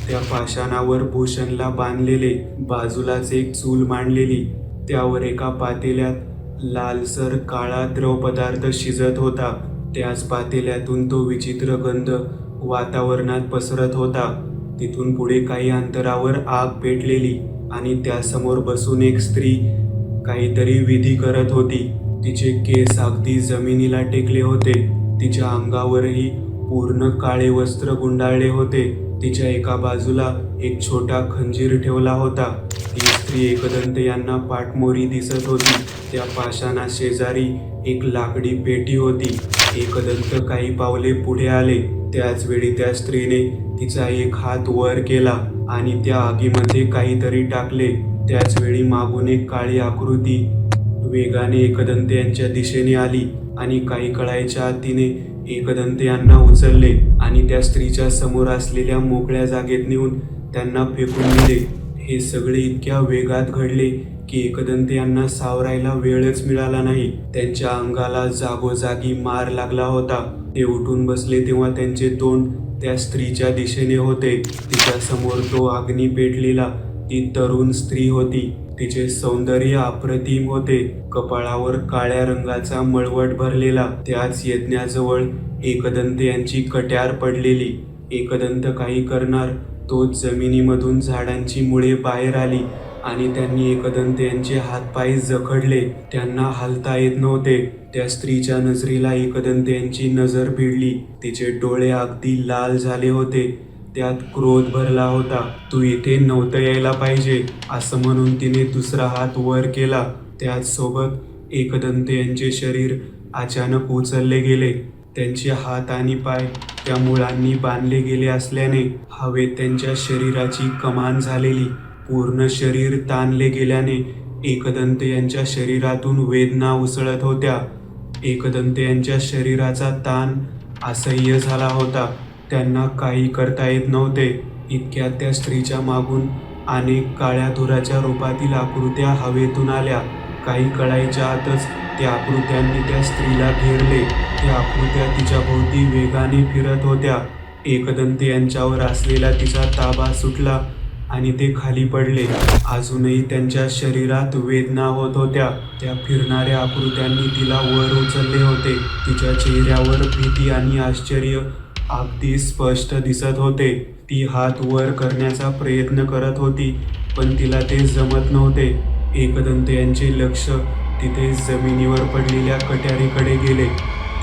त्या पाषाणावर भूषणला बांधलेले. बाजूलाच एक चूल मांडलेली. त्यावर एका पातेल्यात लालसर काळा द्रव पदार्थ शिजत होता. त्याच पातेल्यातून तो विचित्र गंध वातावरणात पसरत होता. तिथून पुढे काही अंतरावर आग पेटलेली आणि त्यासमोर बसून एक स्त्री काहीतरी विधी करत होती. तिचे केस अगदी जमिनीला टेकले होते. तिच्या अंगावरही पूर्ण काळे वस्त्र गुंडाळले होते. तिच्या एका बाजूला एक छोटा खंजीर ठेवला होता. ती स्त्री एकदंत यांना पाठमोरी दिसत होती. त्या पाषाणा शेजारी एक लाकडी पेटी होती. एकदंत काही पावले पुढे आले. त्याच वेळी त्या स्त्रीने तिचा एक हात वर केला आणि त्या आगीमध्ये काहीतरी टाकले. त्याच वेळी मागून एक काळी आकृती वेगाने एकदंत यांच्या दिशेने आली आणि काही कळायच्या आत तिने एकदंत यांना उचलले आणि त्या स्त्रीच्या समोर असलेल्या मोकळ्या जागेत नेऊन त्यांना फेकून दिले. हे सगळे इतक्या वेगात घडले की एकदंत यांना सावरायला वेळच मिळाला नाही. त्यांच्या अंगाला जागोजागी मार लागला होता. ते उठून बसले तेव्हा त्यांचे तोंड त्या स्त्रीच्या दिशेने होते. तिच्या समोर तो अग्नी पेटलेला ती तरुण स्त्री होती. तिचे सौंदर्य अप्रतिम होते. कपाळावर काळ्या रंगाचा मळवट भरलेला. त्याच यज्ञाजवळ एकदंत यांची कट्यार पडलेली. एकदंत काही करणार तोच जमिनीमधून झाडांची मुळे बाहेर आली आणि त्यांनी एकदंत यांचे हातपाय जखडले. त्यांना हलता येत नव्हते. त्या स्त्रीच्या नजरेला एकदंत यांची नजर भिडली. तिचे डोळे अगदी लाल झाले होते. त्यात क्रोध भरला होता. तू इथे नव्हतं यायला पाहिजे, असं म्हणून तिने दुसरा हात वर केला. त्याच सोबत एकदंत यांचे शरीर अचानक उचलले गेले. त्यांचे हात आणि पाय त्या मुळांनी बांधले गेले असल्याने हवेत त्यांच्या शरीराची कमान झालेली. पूर्ण शरीर ताणले गेल्याने एकदंत यांच्या शरीरातून वेदना उसळत होत्या. एकदंत यांच्या शरीराचा ताण असह्य झाला होता. त्यांना काही करता येत नव्हते. इतक्यात त्या स्त्रीच्या मागून अनेक काळ्या धुराच्या रूपातील आकृत्या हवेतून आल्या. काही कळायच्या आतच त्या आकृत्यांनी त्या स्त्रीला घेरले. त्या आकृत्या तिच्या भोवती वेगाने फिरत होत्या. एकदंत यांच्यावर असलेला तिचा ताबा सुटला आणि ते खाली पडले. अजूनही त्यांच्या शरीरात वेदना होत होत्या. त्या फिरणाऱ्या आकृत्यांनी तिला वर उचलले होते. तिच्या चेहऱ्यावर भीती आणि आश्चर्य अगदी स्पष्ट दिसत होते. ती हात वर करण्याचा प्रयत्न करत होती, पण तिला ते जमत नव्हते. एकदंत यांचे लक्ष तिथे जमिनीवर पडलेल्या कट्यारीकडे गेले.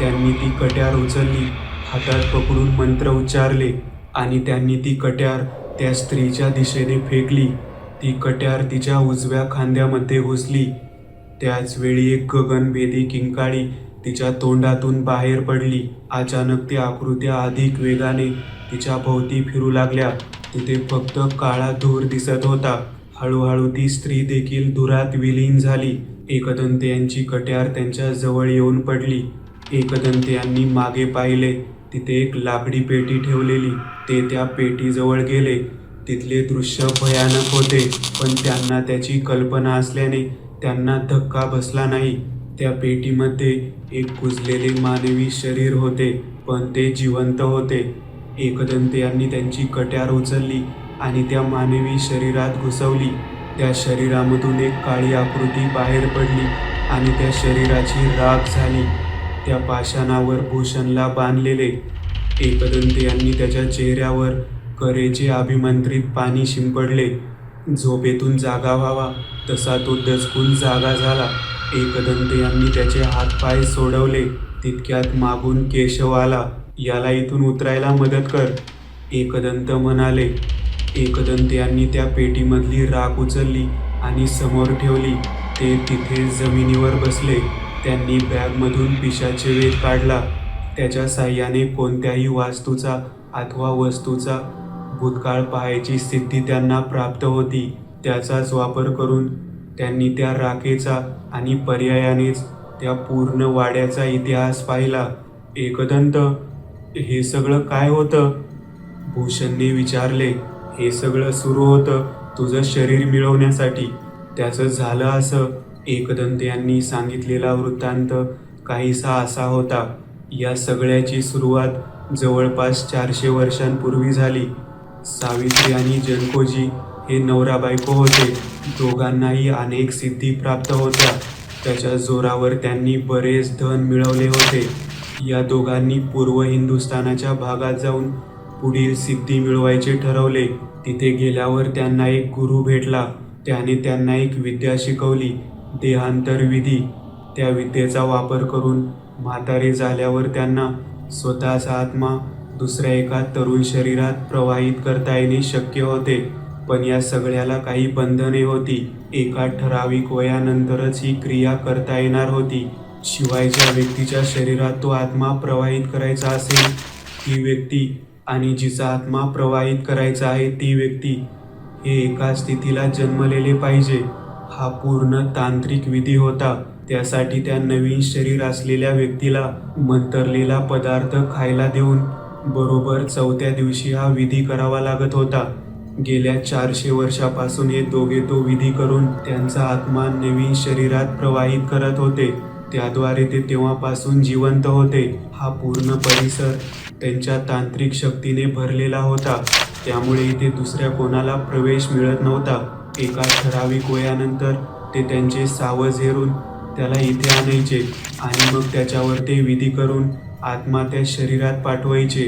त्यांनी ती कट्यार उचलली, हातात पकडून मंत्र उच्चारले आणि त्यांनी ती कट्यार त्या स्त्रीच्या दिशेने फेकली. ती कट्यार तिच्या उजव्या खांद्यामध्ये घुसली. त्याच वेळी एक गगनभेदी किंकाळी तिच्या तोंडातून बाहेर पडली. अचानक त्या आकृत्या अधिक वेगाने तिच्या भोवती फिरू लागल्या. तिथे फक्त काळा धूर दिसत होता. हळूहळू ती स्त्री देखील धुरात विलीन झाली. एकदंत यांची कट्यार त्यांच्या जवळ येऊन पडली. एकदंत यांनी मागे पाहिले. तिथे एक लाकडी पेटी ठेवलेली. ते त्या पेटीजवळ गेले. तिथले दृश्य भयानक होते, पण त्यांना त्याची कल्पना असल्याने त्यांना धक्का बसला नाही. त्या पेटीमध्ये एक कुजलेले मानवी शरीर होते, पण ते जिवंत होते. एकदंत यांनी त्यांची कट्यार उचलली आणि त्या मानवी शरीरात घुसवली. त्या शरीरामधून एक काळी आकृती बाहेर पडली आणि त्या शरीराची राख झाली. त्या पाषाणावर भूषणला बांधलेले. एकदंत यांनी त्याच्या चेहऱ्यावर करेचे अभिमंत्रित पाणी शिंपडले. झोपेतून जागा व्हावा तसा तो दचकून जागा झाला. एकदंत यांनी त्याचे हातपाय सोडवले. तितक्यात मागून केशव आला. याला इथून उतरायला मदत कर, एकदंत म्हणाले. एकदंत यांनी त्या पेटीमधली राख उचलली आणि समोर ठेवली. ते तिथे जमिनीवर बसले. त्यांनी बॅगमधून पिशाचे वेध काढला. त्याच्या साह्याने कोणत्याही वास्तूचा अथवा वस्तूचा भूतकाळ पाहायची सिद्धी त्यांना प्राप्त होती. त्याचाच वापर करून त्यांनी त्या राखेचा आणि पर्यायानेच त्या पूर्ण वाड्याचा इतिहास पाहिला. एकदंत, हे सगळं काय होतं? भूषणने विचारले. हे सगळं सुरू होतं तुझं शरीर मिळवण्यासाठी. त्याचं झालं असं. एकदंत यांनी सांगितलेला वृत्तांत काहीसा असा होता. या सगळ्याची सुरुवात जवळपास 400 वर्षांपूर्वी झाली. सावित्री आणि जनकोजी हे नवरा बायको होते. दोघांनाही अनेक सिद्धी प्राप्त होत्या. त्याच्या जोरावर त्यांनी बरेच धन मिळवले होते. या दोघांनी पूर्व हिंदुस्थानाच्या भागात जाऊन पुढील सिद्धी मिळवायचे ठरवले. तिथे गेल्यावर त्यांना एक गुरु भेटला. त्याने त्यांना एक विद्या शिकवली, देहांतर विधी. त्या विद्येचा वापर करून म्हातारे झाल्यावर त्यांना स्वतःचा आत्मा दुसऱ्या एका तरुण शरीरात प्रवाहित करता येणे शक्य होते. पण या सगळ्याला काही बंधने होती. एका ठराविक वयानंतरच ही क्रिया करता येणार होती. शिवाय ज्या व्यक्तीच्या शरीरात तो आत्मा प्रवाहित करायचा असेल ती व्यक्ती आणि जिचा आत्मा प्रवाहित करायचा आहे ती व्यक्ती हे एकाच स्थितीला जन्मलेले पाहिजे. हा पूर्ण तांत्रिक विधी होता. त्यासाठी त्या नवीन शरीर असलेल्या व्यक्तीला मंतरलेला पदार्थ खायला देऊन बरोबर 4थ्या दिवशी हा विधी करावा लागत होता. गेल्या 400 वर्षापासून हे दोघे तो विधी करून त्यांचा आत्मा नवीन शरीरात प्रवाहित करत होते. त्याद्वारे ते तेव्हापासून जिवंत होते. हा पूर्ण परिसर त्यांच्या तांत्रिक शक्तीने भरलेला होता. त्यामुळे इथे दुसऱ्या कोणाला प्रवेश मिळत नव्हता. एका ठराविक वयानंतर ते त्यांचे सावज हेरून त्याला इथे आणायचे आणि मग त्याच्यावर ते विधी करून आत्मा त्या शरीरात पाठवायचे.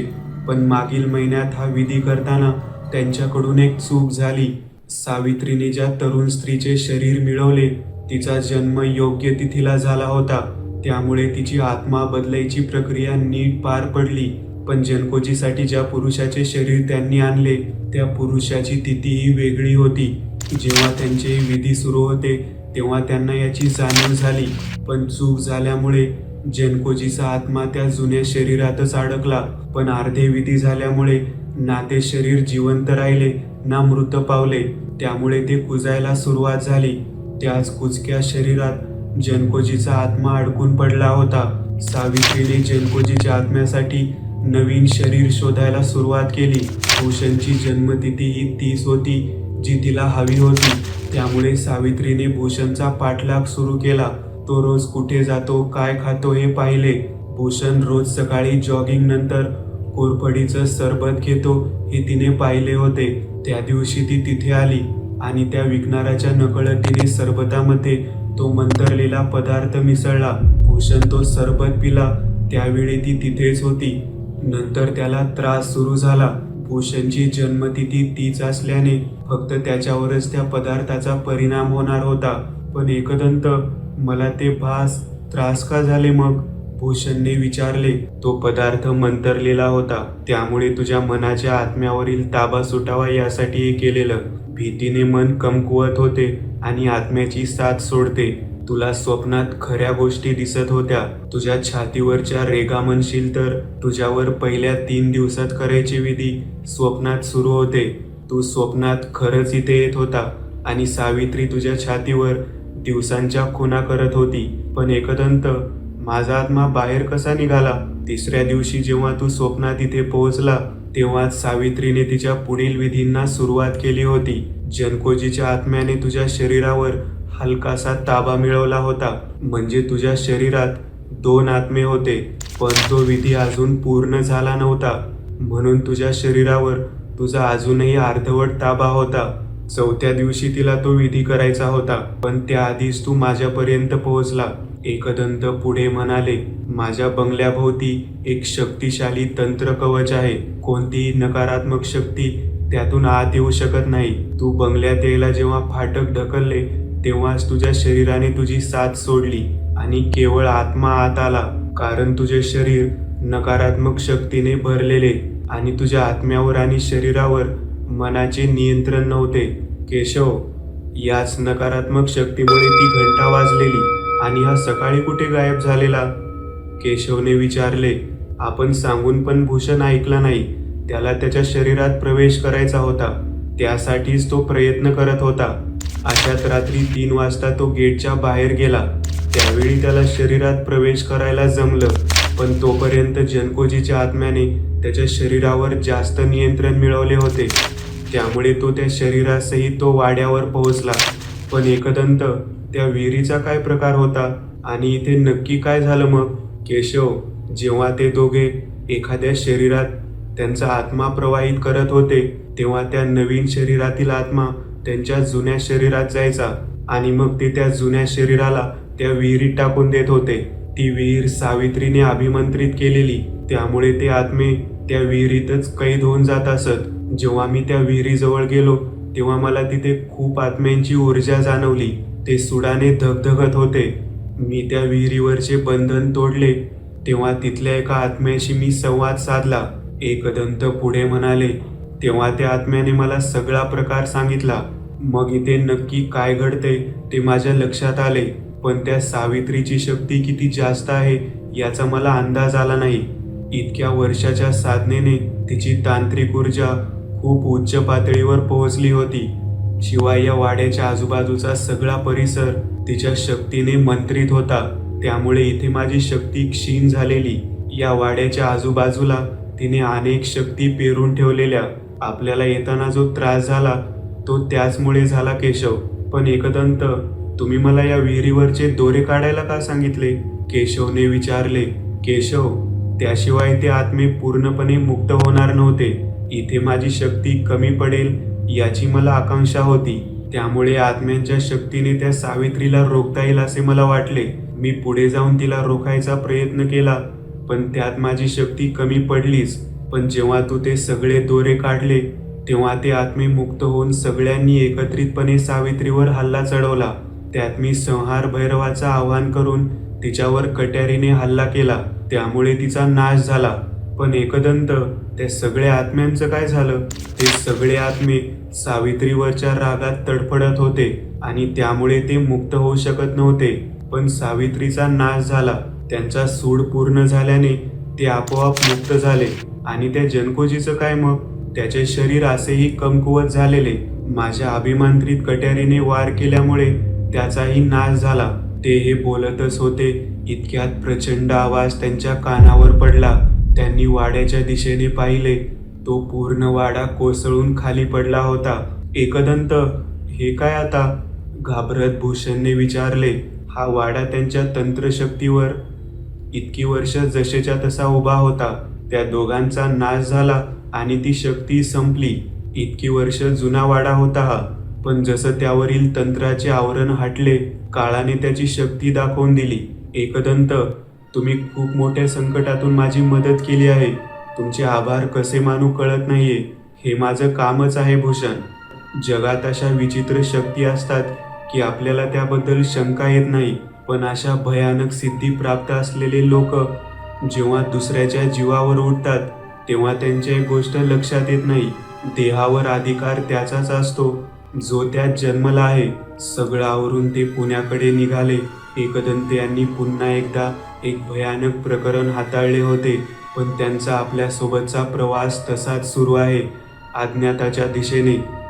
पण मागील महिन्यात हा विधी करताना त्यांच्याकडून एक चूक झाली. सावित्रीने ज्या तरुण स्त्रीचे शरीर मिळवले तिचा जन्म योग्य तिथीला झाला होता. त्यामुळे तिची आत्मा बदलायची प्रक्रिया नीट पार पडली. पण जनकोजीसाठी ज्या पुरुषाचे शरीर त्यांनी आणले त्या पुरुषाची तिथीही वेगळी होती. जेव्हा त्यांचे विधी सुरू होते तेव्हा त्यांना याची जाणीव झाली. पण चूक झाल्यामुळे जनकोजीचा आत्मा त्या जुन्या शरीरातच अडकला. पण अर्धे विधी झाल्यामुळे ना ते शरीर जिवंत राहिले ना मृत पावले. त्यामुळे ते कुजायला सुरुवात झाली. त्याच कुजक्या शरीरात जनकोजीचा आत्मा अडकून पडला होता. सावित्रीने जनकोजीच्या आत्म्यासाठी नवीन शरीर शोधायला सुरुवात केली. भूषणची जन्मतिथी ही 30 होती. जी तिला हवी होती. त्यामुळे सावित्रीने भूषणचा पाठलाग सुरू केला. तो रोज कुठे जातो, काय खातो हे पाहिले. भूषण रोज सकाळी जॉगिंग नंतर कोरफडीचं सरबत घेतो हे तिने पाहिले होते. त्या दिवशी ती तिथे आली आणि त्या विकणाऱ्याच्या नकळत तिने सरबतामध्ये तो मंतरलेला पदार्थ मिसळला. भूषण तो सरबत पिला त्यावेळी ती तिथेच होती. नंतर त्याला त्रास सुरू झाला. भूषणची जन्मतिथी तीच असल्याने फक्त त्याच्यावरच त्या पदार्थाचा परिणाम होणार होता. पण एकदंत मला ते त्रास का झाले मग? भूषणने विचारले. तो पदार्थ मंतरलेला होता, त्यामुळे तुझ्या मनाच्या आत्म्यावरील ताबा सुटावा यासाठी हे केलेलं. भीतीने मन कमकुवत होते आणि आत्म्याची साथ सोडते. तुला स्वप्नात खऱ्या गोष्टी दिसत होत्या. तुझ्या छातीवरच्या रेगा म्हणशील तर तुझ्यावर पहिल्या 3 दिवसात करायचे विधी स्वप्नात सुरू होते. तू स्वप्नात खरंच इथे येत होता आणि सावित्री तुझ्या छातीवर दिवसांच्या खुणा करत होती. पण एकदंत माझा आत्मा बाहेर कसा निघाला? 3ऱ्या दिवशी जेव्हा तू स्वप्नात इथे पोहोचला तेव्हाच सावित्रीने तिच्या पुढील विधींना सुरुवात केली होती. जनकोजीच्या आत्म्याने तुझ्या शरीरावर हलकासा ताबा मिळवला होता. म्हणजे तुझ्या शरीरात 2 आत्मे होते, पण तो विधी अजून पूर्ण झाला नव्हता. म्हणून तुझ्या शरीरावर तुझा अजूनही अर्धवट ताबा होता. 4थ्या दिवशी तिला तो विधी करायचा होता, पण त्याआधीच तू माझ्यापर्यंत पोहोचला. एकदंत पुढे म्हणाले. माझ्या बंगल्याभोवती एक शक्तिशाली तंत्र कवच आहे. कोणतीही नकारात्मक शक्ती त्यातून आत येऊ शकत नाही. तू बंगल्यात यायला जेव्हा फाटक ढकलले तेव्हाच तुझ्या शरीराने तुझी साथ सोडली आणि केवळ आत्मा आत आला. कारण तुझे शरीर नकारात्मक शक्तीने भरलेले आणि तुझ्या आत्म्यावर आणि शरीरावर मनाचे नियंत्रण नव्हते. केशव, याच नकारात्मक शक्तीमुळे ती घंटा वाजलेली आणि हा सकाळी कुठे गायब झालेला? केशवने विचारले. आपण सांगून पण भूषण ऐकला नाही. त्याला त्याच्या शरीरात प्रवेश करायचा होता, त्यासाठीच तो प्रयत्न करत होता. अशात रात्री 3 वाजता तो गेटच्या बाहेर गेला. त्यावेळी त्याला शरीरात प्रवेश करायला जमलं, पण तोपर्यंत जनकोजीच्या आत्म्याने त्याच्या शरीरावर जास्त नियंत्रण मिळवले होते. त्यामुळे तो त्या शरीरासहित तो वाड्यावर पोहोचला. पण एकदंत त्या विहिरीचा काय प्रकार होता आणि इथे नक्की काय झालं मग? केशव, जेव्हा ते दोघे एखाद्या शरीरात त्यांचा आत्मा प्रवाहित करत होते तेव्हा त्या नवीन शरीरातील आत्मा त्यांच्या जुन्या शरीरात जायचा आणि मग ते त्या जुन्या शरीराला त्या विहिरीत टाकून देत होते. ती विहीर सावित्रीने अभिमंत्रित केलेली, त्यामुळे ते आत्मे त्या विहिरीतच कैद होऊन जात असत. जेव्हा मी त्या विहिरीजवळ गेलो तेव्हा मला तिथे खूप आत्म्यांची ऊर्जा जाणवली. ते सुडाने धगधगत होते. मी त्या विहिरीवरचे बंधन तोडले तेव्हा तिथल्या एका आत्म्याशी मी संवाद साधला. एकदंत पुढे म्हणाले. तेव्हा त्या आत्म्याने मला सगळा प्रकार सांगितला. मग इथे नक्की काय घडते ते माझ्या लक्षात आले, पण त्या सावित्रीची शक्ती किती जास्त आहे याचा मला अंदाज आला नाही. इतक्या वर्षाच्या साधनेने तिची तांत्रिक ऊर्जा खूप उच्च पातळीवर पोहोचली होती. शिवाय या वाड्याच्या आजूबाजूचा सगळा परिसर तिच्या शक्तीने मंत्रित होता. त्यामुळे इथे माझी शक्ती क्षीण झालेली. या वाड्याच्या आजूबाजूला तिने अनेक शक्ती पेरून ठेवलेल्या. आपल्याला येताना जो त्रास झाला तो त्याचमुळे झाला केशव. पण एकदंत तुम्ही मला या विहिरीवरचे दोरे काढायला का सांगितले? केशवने विचारले. केशव, त्याशिवाय ते आत्मे पूर्णपणे मुक्त होणार नव्हते. इथे माझी शक्ती कमी पडेल याची मला आकांक्षा होती. त्यामुळे आत्म्यांच्या शक्तीने त्या सावित्रीला रोखता येईल असे मला वाटले. मी पुढे जाऊन तिला रोखायचा प्रयत्न केला, पण त्यात माझी शक्ती कमी पडलीच. पण जेव्हा तू ते सगळे दोरे काढले तेव्हा ते आत्मे मुक्त होऊन सगळ्यांनी एकत्रितपणे सावित्रीवर हल्ला चढवला. त्यात मी संहार भैरवाचं आवाहन करून तिच्यावर कट्यारीने हल्ला केला. त्यामुळे तिचा नाश झाला. पण एकदंत त्या सगळ्या आत्म्यांचं काय झालं? ते सगळे आत्मे सावित्रीवरच्या रागात तडफडत होते आणि त्यामुळे ते मुक्त होऊ शकत नव्हते. पण सावित्रीचा नाश झाला. त्यांचा सूड पूर्ण झाल्याने ते आपोआप मुक्त झाले. आणि त्या जनकोजीचं काय मग? त्याचे शरीर असेही कमकुवत झालेले. माझ्या अभिमंत्रित कट्यारीने वार केल्यामुळे त्याचाही नाश झाला. ते हे बोलतच होते इतक्यात प्रचंड आवाज त्यांच्या कानावर पडला. त्यांनी वाड्याच्या दिशेने पाहिले. तो पूर्ण वाडा कोसळून खाली पडला होता. एकदंत, हे काय आता? घाबरत भूषणने विचारले. हा वाडा त्यांच्या तंत्रशक्तीवर इतकी वर्ष जसेच्या तसा उभा होता. त्या दोघांचा नाश झाला आणि ती शक्ती संपली. इतकी वर्ष जुना वाडा होता हा, पण जसं त्यावरील तंत्राचे आवरण हटले, काळाने त्याची शक्ती दाखवून दिली. एकदंत, तुम्ही खूप मोठ्या संकटातून माझी मदत केली आहे. तुमचे आभार कसे मानू कळत नाहीये. हे माझं कामच आहे भूषण. जगात अशा विचित्र शक्ती असतात की आपल्याला त्याबद्दल शंका येत नाही, पण अशा भयानक सिद्धी प्राप्त असलेले लोक जेव्हा दुसऱ्याच्या जीवावर उठतात तेव्हा त्यांची एक गोष्ट लक्षात येत नाही. देहावर अधिकार त्याचाच असतो जो त्यात जन्मला आहे. सगळं आवरून ते पुण्याकडे निघाले. एकदंत यांनी पुन्हा एकदा एक भयानक प्रकरण हाताळले होते, पण त्यांचा आपल्यासोबतचा प्रवास तसाच सुरू आहे, अज्ञाताच्या दिशेने.